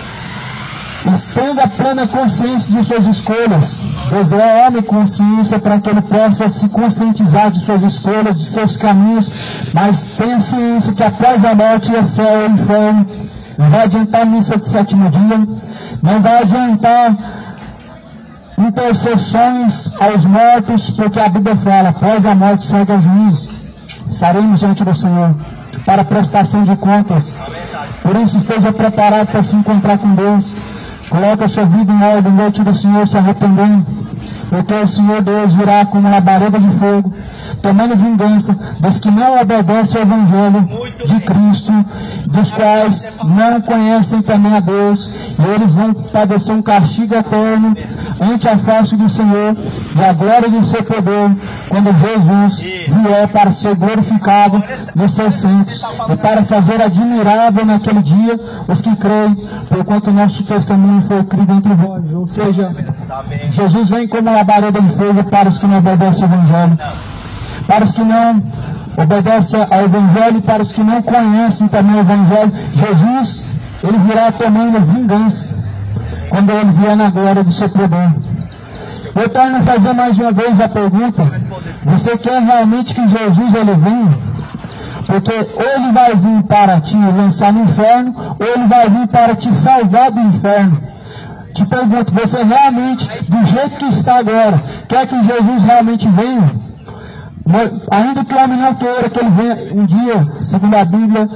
e tendo a plena consciência de suas escolhas. Deus deu ao homem consciência para que ele possa se conscientizar de suas escolhas, de seus caminhos, mas tenha ciência que após a morte é céu ou inferno. Não vai adiantar a missa de sétimo dia, não vai adiantar intercessões aos mortos, porque a Bíblia fala, após a morte segue o juízo. Estaremos diante do Senhor para prestação de contas. Por isso esteja preparado para se encontrar com Deus. Coloque a sua vida em ordem diante do Senhor, se arrependendo, porque o Senhor Deus virá como uma labareda de fogo, tomando vingança dos que não obedecem ao Evangelho de Cristo, dos quais não conhecem também a Deus, e eles vão padecer um castigo eterno ante a face do Senhor e a glória do seu poder, quando Jesus vier para ser glorificado nos seus santos e para fazer admirável naquele dia os que creem, porquanto o nosso testemunho foi crido entre vós. Ou seja, Jesus vem como uma labareda de fogo para os que não obedecem ao Evangelho, para os que não obedecem ao Evangelho e para os que não conhecem também o Evangelho. Jesus, ele virá tomando vingança quando ele vier na glória do seu poder. Eu torno a fazer mais uma vez a pergunta: você quer realmente que Jesus ele venha? Porque ou ele vai vir para te lançar no inferno, ou ele vai vir para te salvar do inferno. Te pergunto, você realmente, do jeito que está agora, quer que Jesus realmente venha? Ainda que o homem não queira que ele venha um dia, segundo a Bíblia,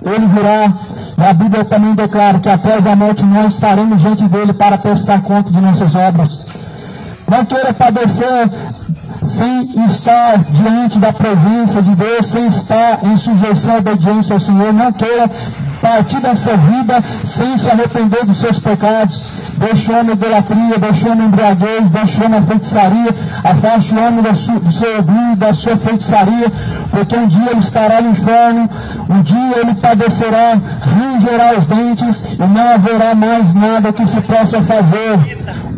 ele virá. E a Bíblia também declara que após a morte nós estaremos diante dele para prestar conta de nossas obras. Não queira padecer sem estar diante da presença de Deus, sem estar em sujeição e obediência ao Senhor. Não queira partir dessa vida sem se arrepender dos seus pecados. Deixe o homem da idolatria, deixe o homem embriaguez, deixe o homem a feitiçaria, afaste o homem do seu orgulho, da sua feitiçaria, porque um dia ele estará no inferno, um dia ele padecerá, rangerá os dentes e não haverá mais nada que se possa fazer.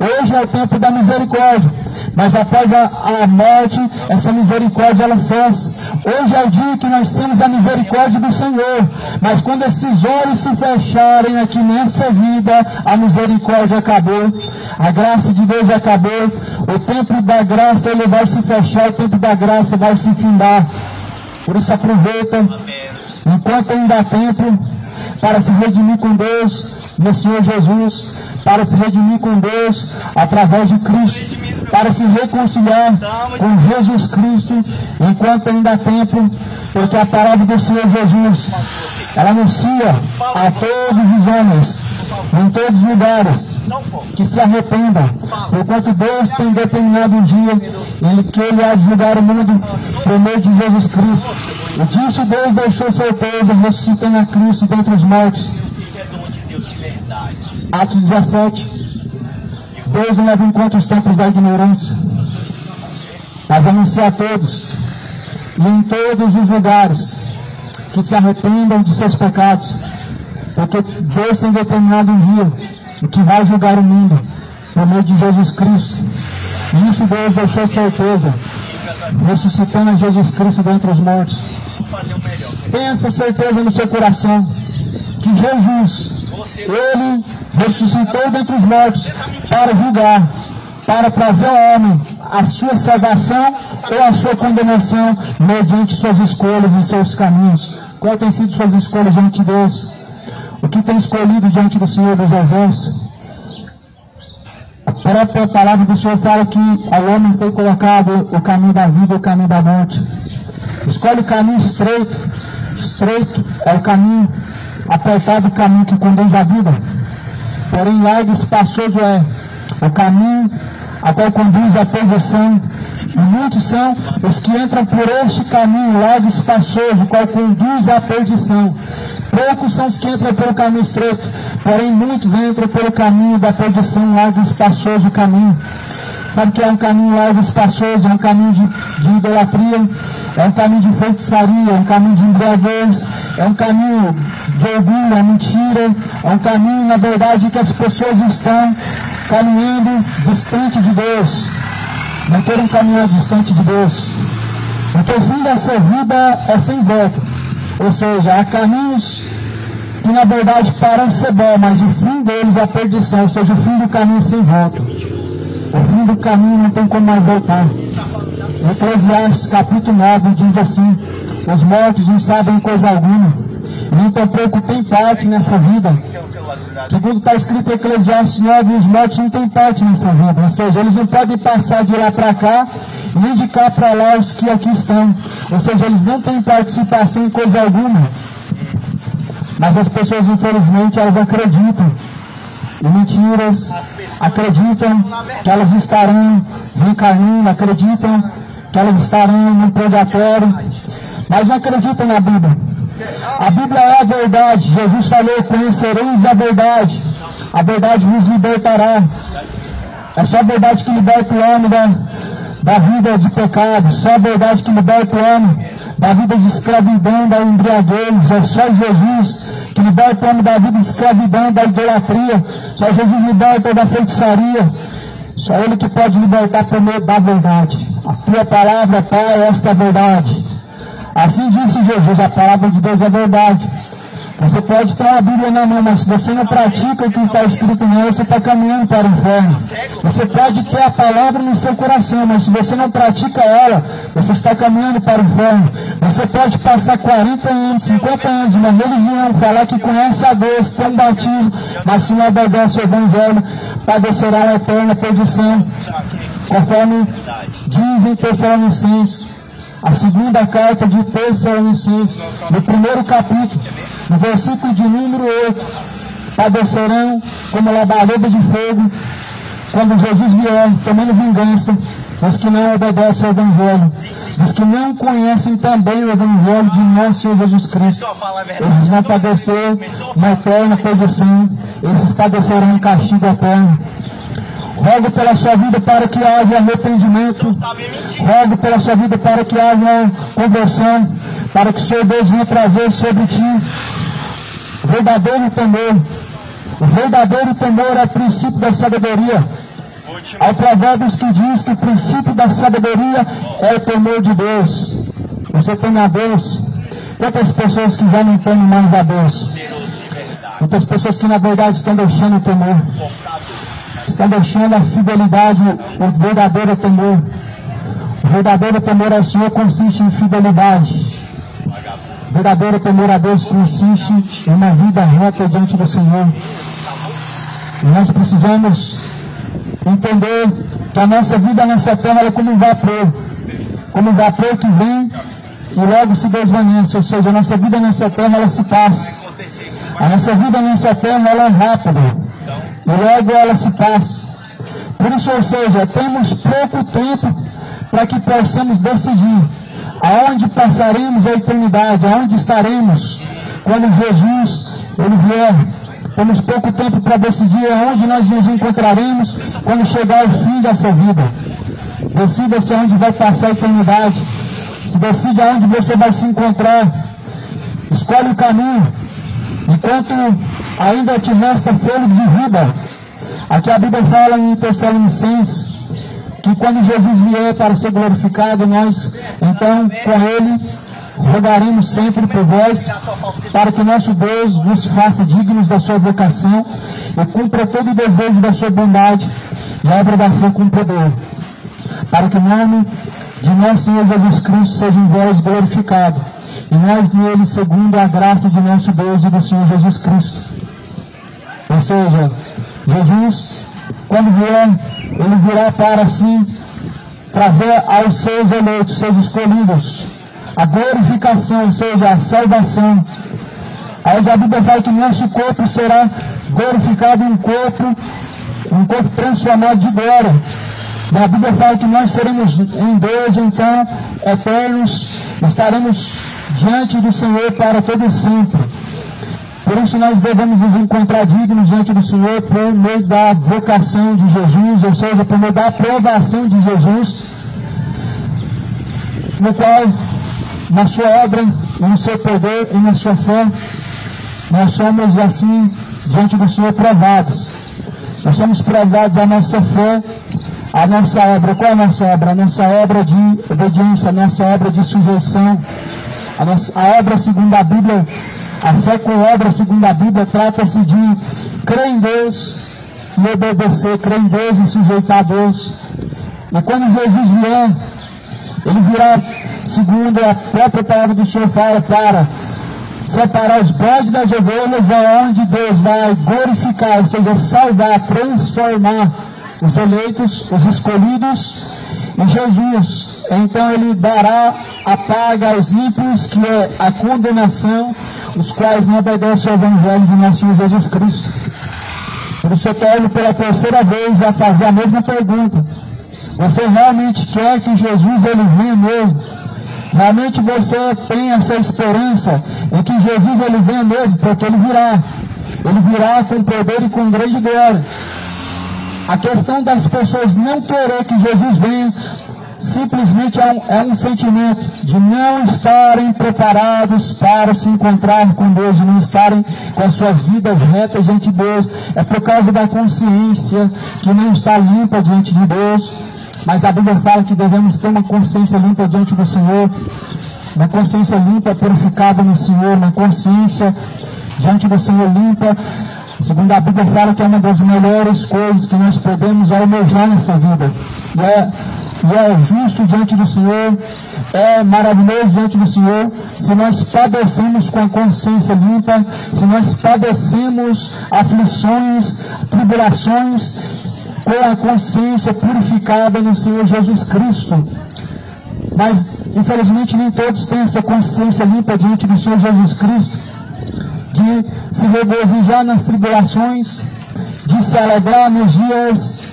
Hoje é o tempo da misericórdia, mas após a morte, essa misericórdia ela cessa. Hoje é o dia que nós temos a misericórdia do Senhor, mas quando esses olhos se fecharem aqui nessa vida, a misericórdia acabou, a graça de Deus acabou, o tempo da graça ele vai se fechar, o tempo da graça vai se findar. Por isso aproveita, enquanto ainda há tempo, para se redimir com Deus no Senhor Jesus, para se redimir com Deus através de Cristo, para se reconciliar com Jesus Cristo, enquanto ainda há tempo, porque a palavra do Senhor Jesus, ela anuncia a todos os homens, em todos os lugares, que se arrependam, porquanto Deus tem determinado um dia em que Ele há de julgar o mundo por meio de Jesus Cristo. E disso Deus deixou certeza, ressuscitando a Cristo dentre os mortos. Atos 17. Deus não leva em conta os tempos da ignorância, mas anuncia a todos e em todos os lugares que se arrependam de seus pecados, porque Deus tem determinado um dia em que vai julgar o mundo por meio de Jesus Cristo. E isso Deus deixou certeza, ressuscitando a Jesus Cristo dentre os mortos. Tenha essa certeza no seu coração, que Jesus, Ele ressuscitou dentre os mortos para julgar, para trazer ao homem a sua salvação ou a sua condenação mediante suas escolhas e seus caminhos. Qual tem sido suas escolhas diante de Deus? O que tem escolhido diante do Senhor dos Exércitos? A própria palavra do Senhor fala que ao homem foi colocado o caminho da vida e o caminho da morte. Escolhe o caminho estreito. Estreito é o caminho, apertado o caminho que conduz à vida. Porém, largo e espaçoso é o caminho a qual conduz à perdição. E muitos são os que entram por este caminho largo e espaçoso, qual conduz à perdição. Poucos são os que entram pelo caminho estreito, porém muitos entram pelo caminho da perdição, largo e espaçoso caminho. Sabe o que é um caminho largo e espaçoso? É um caminho de idolatria, é um caminho de feitiçaria, é um caminho de embriaguez, é um caminho de orgulho, é mentira, é um caminho, na verdade, que as pessoas estão caminhando distante de Deus. Não querem caminhar distante de Deus, porque o fim dessa vida é sem volta. Ou seja, há caminhos que na verdade parecem ser bons, mas o fim deles é a perdição, ou seja, o fim do caminho é sem volta. O fim do caminho não tem como mais voltar. Em Eclesiastes capítulo 9 diz assim: os mortos não sabem coisa alguma, nem tampouco tem parte nessa vida. Segundo está escrito em Eclesiastes 9, os mortos não têm parte nessa vida, ou seja, eles não podem passar de lá para cá, nem de cá para lá os que aqui estão, ou seja, eles não têm participação em coisa alguma. Mas as pessoas, infelizmente, elas acreditam em mentiras, acreditam que elas estarão reencarnando, acreditam que elas estarão no purgatório, mas não acreditam na Bíblia. A Bíblia é a verdade. Jesus falou: conhecereis a verdade vos libertará. É só a verdade que liberta o homem da vida de pecado, só a verdade que liberta o homem da vida de escravidão, da embriaguez. É só Jesus que liberta o homem da vida de escravidão, da idolatria. Só Jesus liberta da feitiçaria. Só Ele que pode libertar por meio da verdade. A tua palavra, Pai, é esta verdade. Assim disse Jesus: a palavra de Deus é verdade. Você pode ter uma Bíblia na mão, mas se você não pratica o que está escrito nela, você está caminhando para o inferno. Você pode ter a palavra no seu coração, mas se você não pratica ela, você está caminhando para o inferno. Você pode passar 40 anos, 50 anos, uma religião, falar que conhece a Deus, ter um batismo, mas se não obedece ao Evangelho, padecerá uma eterna perdição. Conforme dizem Tessalonicenses, a segunda carta de Tessalonicenses, no primeiro capítulo, no versículo de número 8, padecerão como labareda de fogo, quando Jesus vier, tomando vingança, dos que não obedecem ao Evangelho, dos que não conhecem também o Evangelho de nosso Senhor Jesus Cristo. Eles vão padecer uma eterna perdição, eles padecerão um castigo eterno. Rogo pela sua vida para que haja arrependimento, rogo pela sua vida para que haja conversão, para que o Senhor Deus venha trazer sobre ti verdadeiro temor. O verdadeiro temor é o princípio da sabedoria. Há provérbios que diz que o princípio da sabedoria é o temor de Deus. Você teme a Deus? Quantas pessoas que já não temem mais a Deus? Muitas pessoas que na verdade estão deixando o temor, estão deixando a fidelidade, o verdadeiro temor. O verdadeiro temor ao Senhor consiste em fidelidade. O verdadeiro temor a Deus consiste em uma vida reta diante do Senhor. E nós precisamos entender que a nossa vida nessa terra é como um vapor que vem e logo se desvanece. Ou seja, a nossa vida nessa terra ela se passa. A nossa vida nessa terra ela é rápida e logo ela se passa. Por isso, ou seja, temos pouco tempo para que possamos decidir aonde passaremos a eternidade, aonde estaremos quando Jesus ele vier. Temos pouco tempo para decidir aonde nós nos encontraremos quando chegar o fim dessa vida. Decida-se aonde vai passar a eternidade. Se decide aonde você vai se encontrar. Escolhe o caminho. Enquanto ainda te resta fôlego de vida. Aqui a Bíblia fala em Tessalonicenses que quando Jesus vier para ser glorificado, nós então com Ele rogaremos sempre por vós, para que nosso Deus nos faça dignos da sua vocação e cumpra todo o desejo da sua bondade e a obra da fé com poder, para que o nome de nosso Senhor Jesus Cristo seja em vós glorificado, e nós nele segundo a graça de nosso Deus e do Senhor Jesus Cristo. Ou seja, Jesus, quando vier, Ele virá para assim trazer aos seus eleitos, seus escolhidos, a glorificação, ou seja, a salvação. Onde a Bíblia fala que nosso corpo será glorificado em um corpo transformado de glória. E a Bíblia fala que nós seremos em Deus, então, eternos, estaremos diante do Senhor para todo sempre. Por isso nós devemos nos encontrar dignos diante do Senhor por meio da vocação de Jesus, ou seja, por meio da aprovação de Jesus, no qual, na sua obra, e no seu poder e na sua fé, nós somos assim, diante do Senhor, provados. Nós somos provados a nossa fé, a nossa obra. Qual é a nossa obra? A nossa obra de obediência, a nossa obra de sujeição. A obra segundo a Bíblia, a fé com obra segundo a Bíblia, trata-se de crer em Deus e obedecer, crer em Deus e sujeitar a Deus. E quando Jesus vier, Ele virá, segundo a própria palavra do Senhor fala, para separar os bodes das ovelhas, aonde Deus vai glorificar, ou seja, salvar, transformar os eleitos, os escolhidos em Jesus. Então Ele dará a paga aos ímpios, que é a condenação, os quais não obedecem ao Evangelho de nosso Senhor Jesus Cristo. Por isso eu torno pela terceira vez a fazer a mesma pergunta. Você realmente quer que Jesus ele venha mesmo? Realmente você tem essa esperança em que Jesus ele venha mesmo? Porque Ele virá. Ele virá com poder e com grande glória. A questão das pessoas não querer que Jesus venha simplesmente é um sentimento de não estarem preparados para se encontrar com Deus, de não estarem com as suas vidas retas diante de Deus. É por causa da consciência que não está limpa diante de Deus. Mas a Bíblia fala que devemos ter uma consciência limpa diante do Senhor, uma consciência limpa, purificada no Senhor, uma consciência diante do Senhor limpa. Segundo a Bíblia fala que é uma das melhores coisas que nós podemos almejar nessa vida. E é justo diante do Senhor, é maravilhoso diante do Senhor, se nós padecemos com a consciência limpa, se nós padecemos aflições, tribulações, com a consciência purificada no Senhor Jesus Cristo. Mas, infelizmente, nem todos têm essa consciência limpa diante do Senhor Jesus Cristo, de se regozijar nas tribulações, de se alegrar nos dias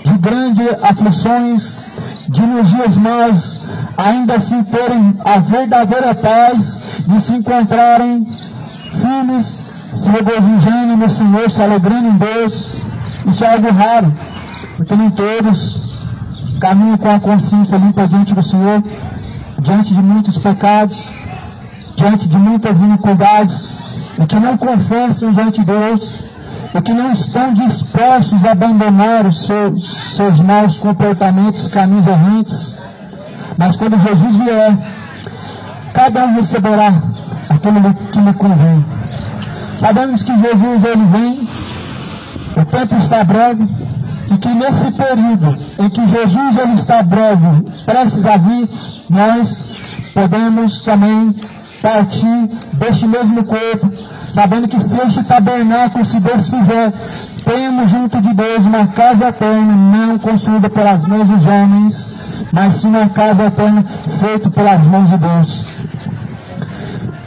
de grandes aflições, de nos dias maus, ainda assim terem a verdadeira paz, de se encontrarem firmes, se regozijando no Senhor, se alegrando em Deus. Isso é algo raro, porque nem todos caminham com a consciência limpa diante do Senhor, diante de muitos pecados, diante de muitas iniquidades, e que não confessam diante de Deus, e que não estão dispostos a abandonar os seus maus comportamentos, caminhos errantes. Mas quando Jesus vier, cada um receberá aquilo que lhe convém. Sabemos que Jesus, ele vem, o tempo está breve, e que nesse período em que Jesus ele está breve, prestes a vir, nós podemos também partir deste mesmo corpo, sabendo que se este tabernáculo se desfizer, temos junto de Deus uma casa eterna, não construída pelas mãos dos homens, mas sim uma casa eterna feita pelas mãos de Deus.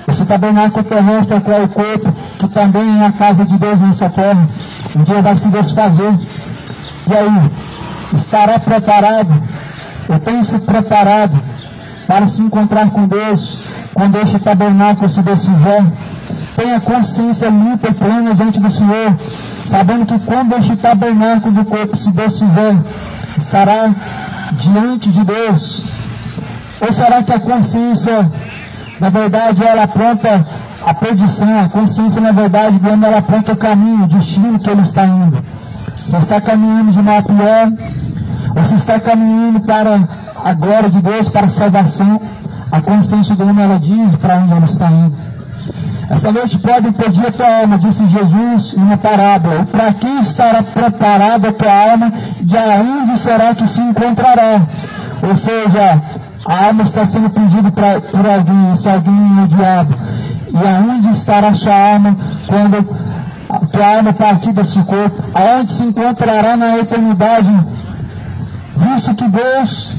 Esse tabernáculo terrestre é o corpo, que também é a casa de Deus nessa terra, um dia vai se desfazer. E aí, estará preparado, ou tem se preparado para se encontrar com Deus quando este tabernáculo se desfizer? Tenha consciência limpa e plena diante do Senhor, sabendo que quando este tabernáculo do corpo se desfizer, estará diante de Deus? Ou será que a consciência, na verdade, ela apronta a perdição? A consciência, na verdade, ela apronta o caminho, o destino que ele está indo. Se está caminhando de mal a pior, ou se está caminhando para a glória de Deus, para a salvação, a consciência do homem, ela diz para onde ele está indo. Essa noite pode impedir a tua alma, disse Jesus em uma parábola. Para quem estará preparada a tua alma e aonde será que se encontrará? Ou seja, a alma está sendo pedida por alguém, esse alguém é o diabo. E aonde estará a sua alma quando a tua alma partir desse corpo? Aonde se encontrará na eternidade? Visto que Deus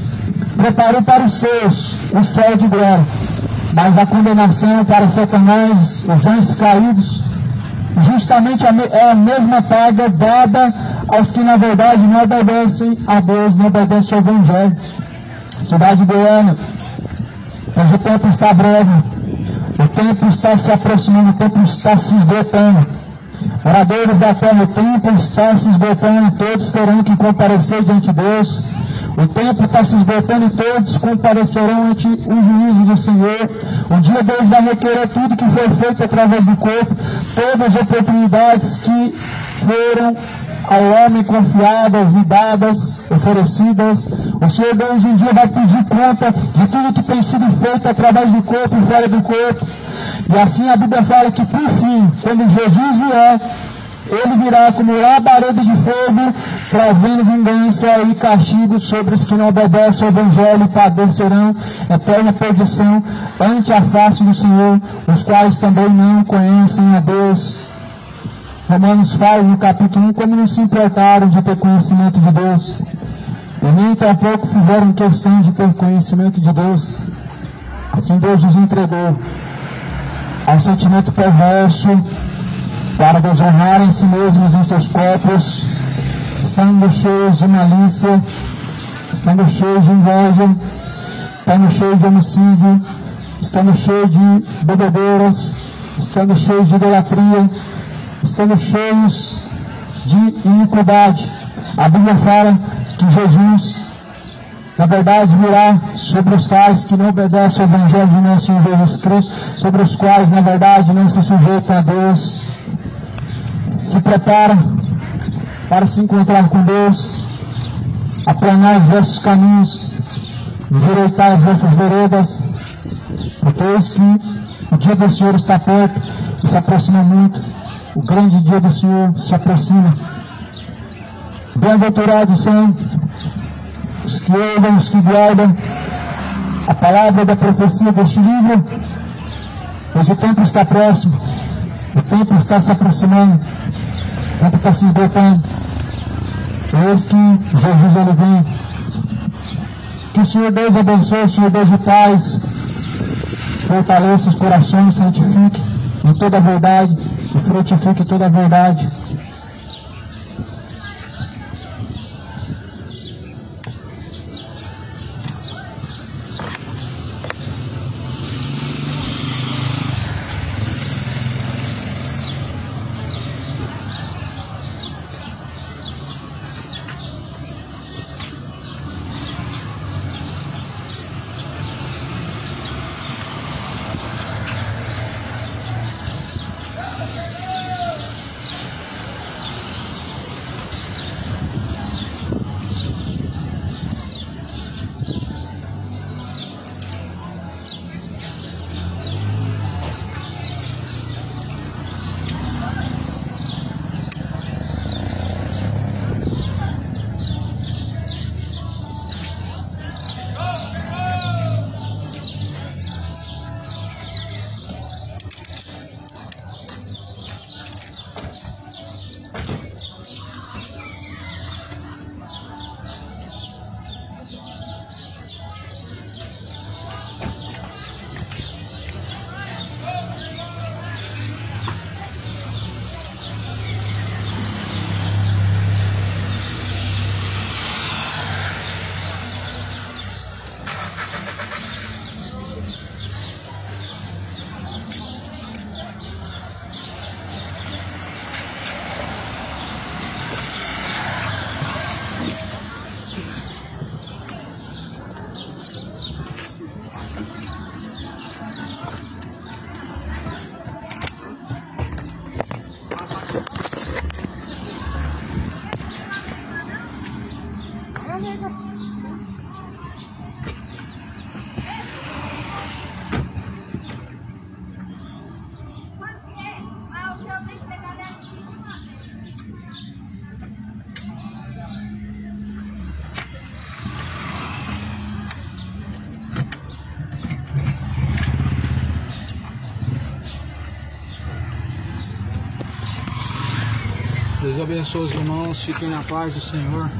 preparou para os seus o céu de glória, mas a condenação para Satanás, os anjos caídos, justamente é a mesma paga dada aos que na verdade não obedecem a Deus, não obedecem ao Evangelho. Cidade de Goiânia, hoje o tempo está breve, o tempo está se aproximando, o tempo está se esgotando. Moradores da terra, o tempo está se esgotando, todos terão que comparecer diante de Deus. O tempo está se esgotando e todos comparecerão ante o juízo do Senhor. Um dia Deus vai requerer tudo que foi feito através do corpo, todas as oportunidades que foram ao homem confiadas e dadas, oferecidas. O Senhor Deus um dia vai pedir conta de tudo que tem sido feito através do corpo e fora do corpo. E assim a Bíblia fala que por fim, quando Jesus vier, ele virá como labareda de fogo, trazendo vingança e castigo sobre os que não obedecem ao Evangelho e padecerão eterna perdição ante a face do Senhor, os quais também não conhecem a Deus. Romanos fala no capítulo 1 como não se importaram de ter conhecimento de Deus, e nem tampouco fizeram questão de ter conhecimento de Deus. Assim Deus os entregou ao sentimento perverso, para desonrarem a si mesmos em seus corpos, estando cheios de malícia, estando cheios de inveja, estando cheios de homicídio, estando cheios de bebedeiras, estando cheios de idolatria, estando cheios de iniquidade. A Bíblia fala que Jesus, na verdade, virá sobre os tais que não obedecem ao Evangelho de nosso Senhor Jesus Cristo, sobre os quais, na verdade, não se sujeitam a Deus. Se prepara para se encontrar com Deus, aplanar os vossos caminhos, endireitar as vossas veredas, porque eis que o dia do Senhor está perto e se aproxima muito. O grande dia do Senhor se aproxima. Bem-aventurados são os que ouvem, os que guardam a palavra da profecia deste livro, pois o tempo está próximo, o tempo está se aproximando, o tempo está se esgotando. Eis que Jesus ele vem. Que o Senhor Deus abençoe, o Senhor Deus de paz fortaleça os corações, santifique em toda a verdade e frutifique toda a verdade. Deus abençoe os irmãos, fiquem na paz do Senhor.